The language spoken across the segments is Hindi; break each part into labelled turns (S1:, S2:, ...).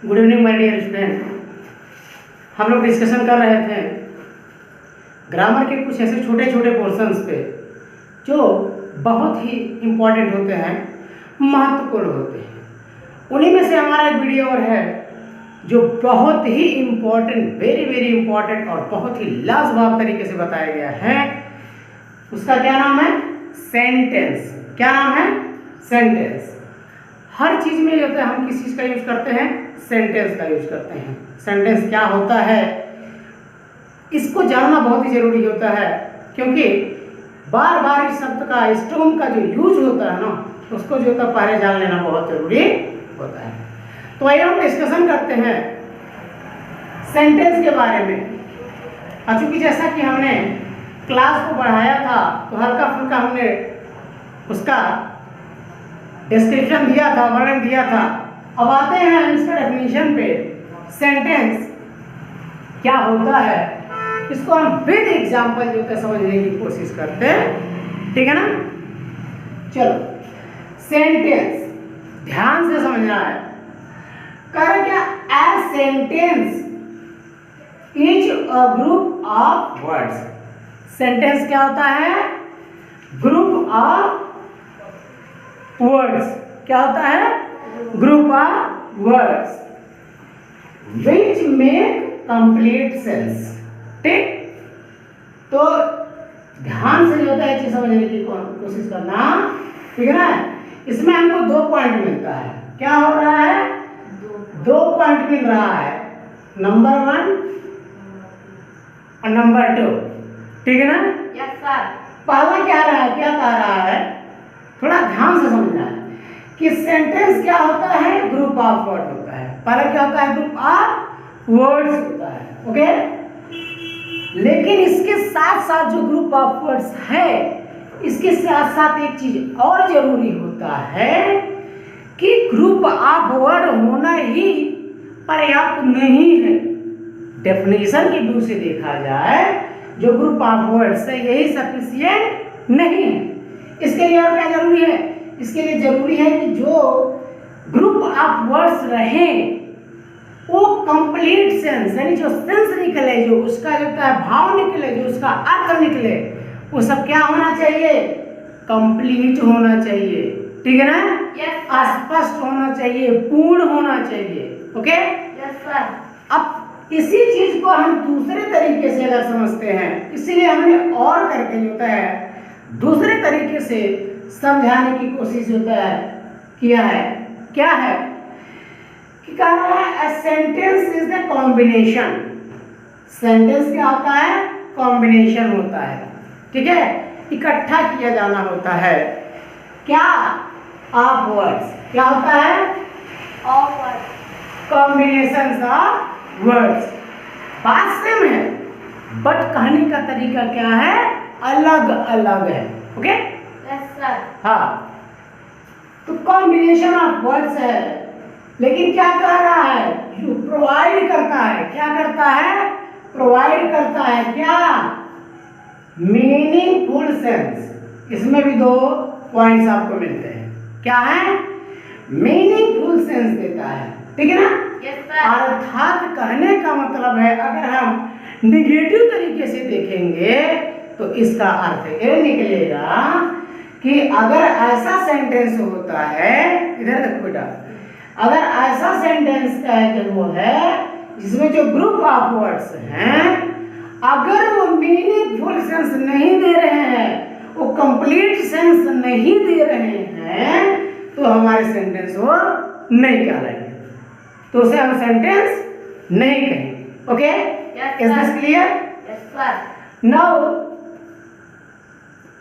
S1: Good evening my dear student. हम लोग डिस्कशन कर रहे थे ग्रामर के कुछ ऐसे छोटे छोटे पोर्शंस पे जो बहुत ही इम्पोर्टेंट होते हैं, महत्वपूर्ण होते हैं। उन्हीं में से हमारा एक वीडियो और है जो बहुत ही इम्पोर्टेंट, वेरी वेरी इम्पोर्टेंट और बहुत ही लाजवाब तरीके से बताया गया है। उसका क्या नाम है? सेंटेंस। क्या नाम है? सेंटेंस। हर चीज में होता है, हम किस चीज का यूज करते हैं? सेंटेंस का यूज करते हैं। सेंटेंस क्या होता है इसको जानना बहुत ही जरूरी होता है, क्योंकि बार बार इस शब्द का, स्टोम का जो यूज होता है ना, उसको जो होता है पहले जान लेना बहुत जरूरी होता है। तो आइए हम डिस्कशन करते हैं सेंटेंस के बारे में। चूंकि जैसा कि हमने क्लास को बढ़ाया था तो हल्का फुल्का हमने उसका डिस्क्रिप्शन दिया था, वर्णन दिया था। अब आते हैं इसका डेफिनेशन पे। सेंटेंस क्या होता है इसको हम विद एग्जांपल जो है समझने की कोशिश करते हैं, ठीक है ना। चलो, सेंटेंस ध्यान से समझना है। कर क्या? A sentence is a group of words. Sentence क्या होता है? Group of words. क्या होता है? Group of words which make complete sense. ठीक, तो ध्यान से जो होता है चीज समझने की कोशिश करना, ठीक है ना। इसमें हमको 2 पॉइंट मिलता है। क्या हो रहा है? 2 पॉइंट मिल रहा है, नंबर 1 और नंबर 2, ठीक है ना।
S2: Yes sir.
S1: पहला क्या रहा है, क्या कह रहा है, थोड़ा ध्यान से समझना है कि सेंटेंस क्या होता है? ग्रुप ऑफ वर्ड होता है। पहला क्या होता है? ग्रुप ऑफ वर्ड्स होता है, ओके। लेकिन इसके साथ साथ जो ग्रुप ऑफ वर्ड्स है, इसके साथ साथ एक चीज और जरूरी होता है कि ग्रुप ऑफ वर्ड होना ही पर्याप्त नहीं है। डेफिनेशन की व्यू से देखा जाए, जो ग्रुप ऑफ वर्ड्स है यही सफिशिएंट नहीं है। इसके लिए और क्या जरूरी है? इसके लिए जरूरी है कि जो ग्रुप ऑफ वर्ड्स रहे वो कंप्लीट सेंस, यानी जो सेंस निकले, जो उसका जो भाव निकले, जो उसका अर्थ निकले, वो सब क्या होना चाहिए? कंप्लीट होना चाहिए, ठीक है ना।
S2: यस।
S1: स्पष्ट होना चाहिए, पूर्ण होना चाहिए, ओके।
S2: Yes sir.
S1: अब इसी चीज को हम दूसरे तरीके से अगर समझते हैं, इसीलिए हमने और करके जो होता है दूसरे तरीके से समझाने की कोशिश होता है, किया है। क्या है कि कह रहा है a sentence is a combination। Sentence क्या होता है? कॉम्बिनेशन होता है, ठीक है। इकट्ठा किया जाना होता है। क्या? Of words. क्या होता है?
S2: Of word.
S1: Combination of words. बात सेम है, बट कहने का तरीका क्या है? अलग अलग है, ओके।
S2: Yes sir.
S1: हाँ, तो कॉम्बिनेशन ऑफ वर्ड्स है, लेकिन क्या कर रहा है? प्रोवाइड करता है। क्या करता है? प्रोवाइड करता है। क्या? Meaningful sense. इसमें भी 2 पॉइंट्स आपको मिलते हैं। क्या है? मीनिंगफुल सेंस देता है, ठीक है ना।
S2: Yes sir.
S1: अर्थात कहने का मतलब है, अगर हम निगेटिव तरीके से देखेंगे तो इसका अर्थ ये निकलेगा कि अगर ऐसा सेंटेंस होता है, इधर देखो बेटा, अगर ऐसा सेंटेंस का जो वो है जिसमें जो ग्रुप ऑफ वर्ड्स हैं, अगर वो मीनिंगफुल सेंस नहीं दे रहे हैं, वो कंप्लीट सेंस नहीं दे रहे हैं, तो हमारे सेंटेंस वो नहीं कहलाएंगे, तो उसे हम सेंटेंस नहीं कहेंगे, okay. Is this clear?
S2: Yes sir.
S1: Now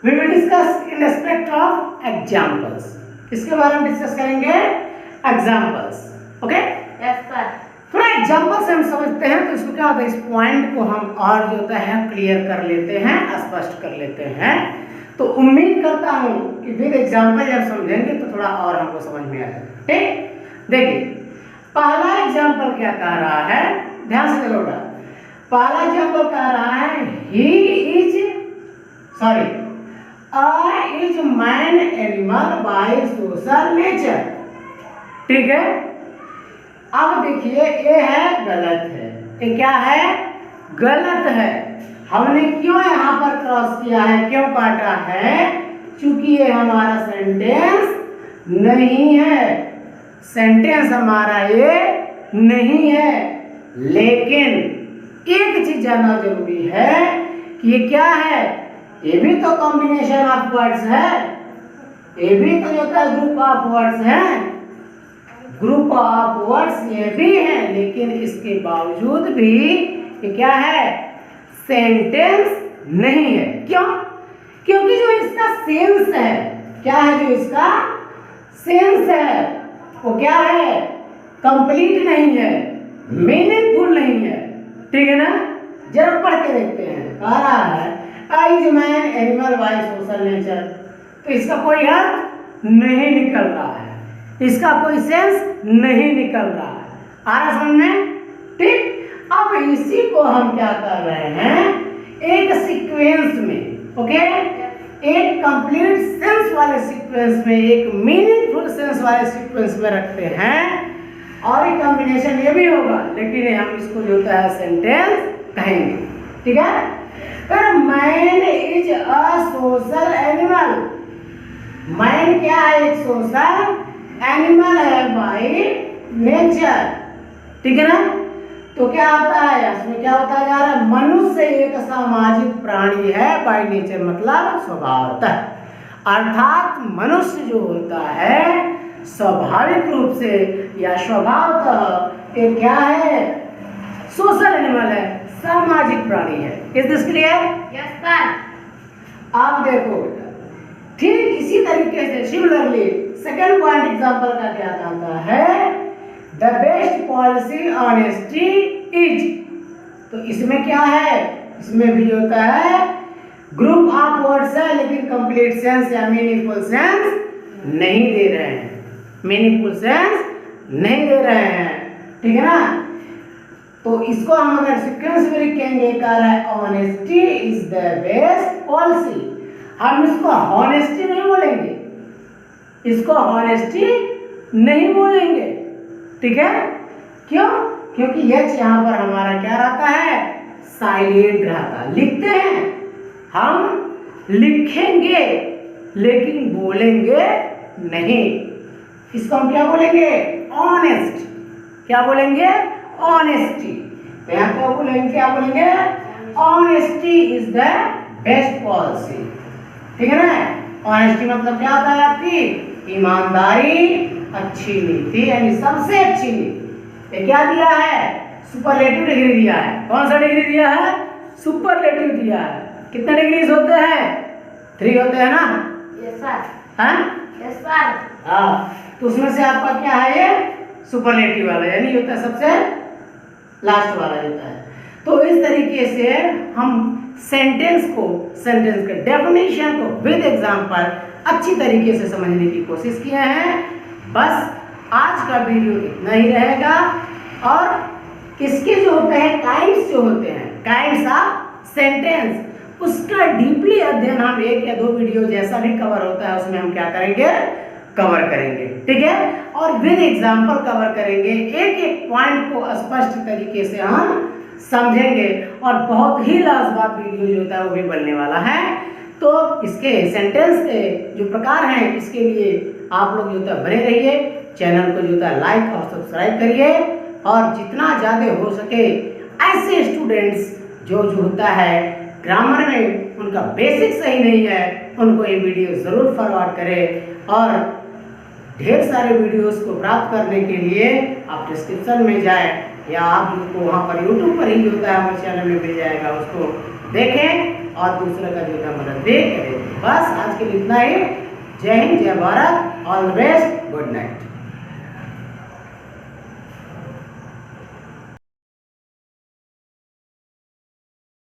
S1: we will discuss in respect of examples। इसके बारे में डिस्कस करेंगे एग्जाम्पल्स, ओके।
S2: Yes sir.
S1: थोड़ा एग्जाम्पल से हम समझते हैं तो इसको क्या होता है, इस पॉइंट को हम और जो होता है क्लियर कर लेते हैं, स्पष्ट कर लेते हैं। तो उम्मीद करता हूं कि विद एग्जाम्पल जब समझेंगे तो थोड़ा और हमको समझ में आ जाएगा, ठीक। देखिए, पहला एग्जाम्पल क्या कह रहा है, ध्यान से चलो। पहला एग्जाम्पल कह रहा है he is sorry is man animal by social nature। ठीक है, अब देखिए ये है गलत है, ये क्या है, गलत है। हमने क्यों यहाँ पर क्रॉस किया है, क्यों काटा है, क्योंकि ये हमारा सेंटेंस नहीं है, सेंटेंस हमारा ये नहीं है। लेकिन एक चीज जानना जरूरी है कि ये क्या है, ये भी तो कॉम्बिनेशन ऑफ वर्ड्स है, ये भी तो जो है ग्रुप ऑफ वर्ड्स है, ग्रुप ऑफ वर्ड्स ये भी है, लेकिन इसके बावजूद भी ये क्या है, सेंटेंस नहीं है। क्यों? क्योंकि जो इसका सेंस है, क्या है, जो इसका सेंस है वो क्या है, कंप्लीट नहीं है, मीनिंगफुल नहीं है। ठीक है ना, जरा पढ़ के देखते हैं। कह रहा है is man animal by social nature, तो इसका कोई अर्थ नहीं निकल रहा है, इसका कोई सेंस नहीं निकल रहा है। आ रहा समझ में? ठीक। अब इसी को हम क्या कर रहे हैं, एक सीक्वेंस में, ओके, एक कंप्लीट सेंस वाले सीक्वेंस में, एक मीनिंगफुल सेंस वाले सीक्वेंस में रखते हैं, और एक कॉम्बिनेशन ये भी होगा, लेकिन हम इसको जो होता है सेंटेंस कहेंगे। ठीक है, फिर man is a social animal, man क्या है, एक सोशल एनिमल है बाय नेचर। ठीक है ना, तो क्या होता है, इसमें क्या होता जा रहा है, मनुष्य एक सामाजिक प्राणी है बाय नेचर, मतलब स्वभावतः, अर्थात मनुष्य जो होता है स्वाभाविक रूप से या स्वभावतः ये क्या है, सोशल एनिमल है, सामाजिक प्राणी है। Is this clear?
S2: Yes sir.
S1: आप देखो ठीक इसी तरीके से सिमिलरली सेकंड पॉइंट एग्जांपल का क्या कहता है, the best policy honesty is, तो इसमें क्या है, इसमें भी होता है ग्रुप ऑफ वर्ड्स है, लेकिन कंप्लीट सेंस या मीनिंगफुल सेंस नहीं दे रहे हैं, मीनिंगफुल सेंस नहीं दे रहे हैं। ठीक है ना, तो इसको हम अगर सीक्वेंस में लिखेंगे, कह रहा है honesty is the best policy, हम इसको ऑनेस्टी नहीं बोलेंगे, इसको ऑनेस्टी नहीं बोलेंगे। ठीक है, क्यों? क्योंकि यह यहाँ पर हमारा क्या रहता है, साइलेंट रहता है। लिखते हैं, हम लिखेंगे लेकिन बोलेंगे नहीं, इसको हम क्या बोलेंगे, ऑनेस्ट। क्या बोलेंगे, ऑनेस्टी। तो यहाँ को बोलेंगे, क्या बोलेंगे, honesty is the best policy. ठीक है ना, ऑनेस्टी मतलब क्या होता है, आपकी ईमानदारी, अच्छी नीति, यानी सबसे अच्छी नीति। ये क्या दिया है, सुपरलेटिव डिग्री दिया है। कौन सा डिग्री दिया है, सुपरलेटिव दिया है। कितने डिग्रीज होते हैं, 3 होते हैं ना?
S2: Yes sir.
S1: हाँ
S2: यस सर।
S1: हाँ, तो उसमें से आपका क्या है, ये सुपरलेटिव वाला, यानी होता है सबसे लास्ट वाला होता है। तो इस तरीके से हम सेंटेंस के डेफिनेशन को विद एग्जांपल अच्छी तरीके से समझने की कोशिश किए हैं। बस आज का वीडियो इतना ही रहेगा, और इसके जो होते हैं काइंड्स, जो होते हैं काइंड्स ऑफ सेंटेंस, उसका डीपली अध्ययन हम 1 या 2 वीडियो जैसा भी कवर होता है उसमें हम क्या करेंगे, कवर करेंगे। ठीक है, और विद एग्जांपल कवर करेंगे, एक एक पॉइंट को स्पष्ट तरीके से हम समझेंगे, और बहुत ही लाजवाब वीडियो जो होता है वो भी बनने वाला है। तो इसके सेंटेंस के जो प्रकार हैं, इसके लिए आप लोग जो है बने रहिए, चैनल को जो है लाइक और सब्सक्राइब करिए, और जितना ज़्यादा हो सके ऐसे स्टूडेंट्स जो होता है ग्रामर में उनका बेसिक सही नहीं है, उनको ये वीडियो ज़रूर फॉरवर्ड करें। और ढेर सारे वीडियोस को प्राप्त करने के लिए आप डिस्क्रिप्शन में जाएं, या आप जिसको वहाँ पर यूट्यूब पर ही जो होता है हमारे चैनल में मिल जाएगा, उसको देखें और दूसरे का जो है मदद भी करें। बस आज के लिए इतना ही। जय हिंद, जय Bharat, all the best, good night.